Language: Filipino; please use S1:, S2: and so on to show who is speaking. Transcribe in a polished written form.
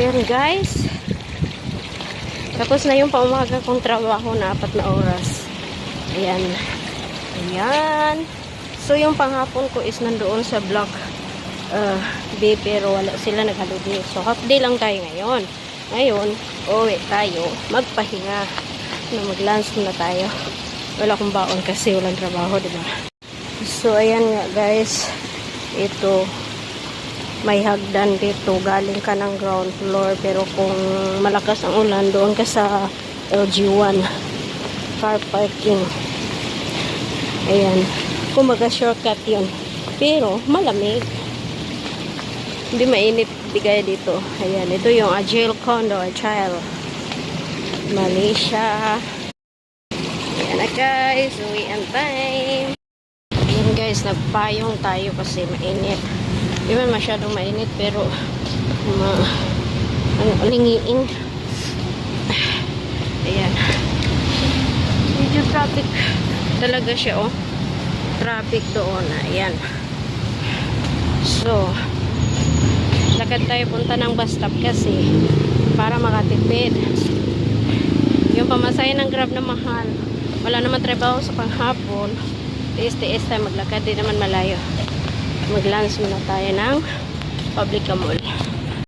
S1: ayan guys. Tapos na yung paumaga kong trabaho na 4 na oras. Ayan. Ayan. So yung panghapon ko is nandoon sa block B, pero wala sila naghalugay. So half day lang tayo ngayon. Ngayon, uwi tayo. Magpahinga. Mag-lunch muna tayo. Wala akong baon kasi walang trabaho, diba? So ayan nga guys. Ito. May hagdan dito, galing ka ng ground floor, pero kung malakas ang ulan, doon ka sa LG1 car parking. Ayan, kumaga shortcut yun, pero malamig, hindi mainit bigay dito. Ayan, ito yung Agile Condo Agile Malaysia. Ayan na guys, uwian time. Ayan guys, nagpayong tayo kasi mainit. Di man masyadong mainit, pero lingiin. Ayan. Medyo traffic talaga siya, oh. Traffic doon. Ayan. So, lakad tayo punta ng bus stop kasi para makatipid. Yung pamasahe ng Grab na mahal. Wala naman trabaho sa panghapon. Tiis-tiis tayo maglakad. Di naman malayo. Mag-lunch muna tayo ng Publica Mall.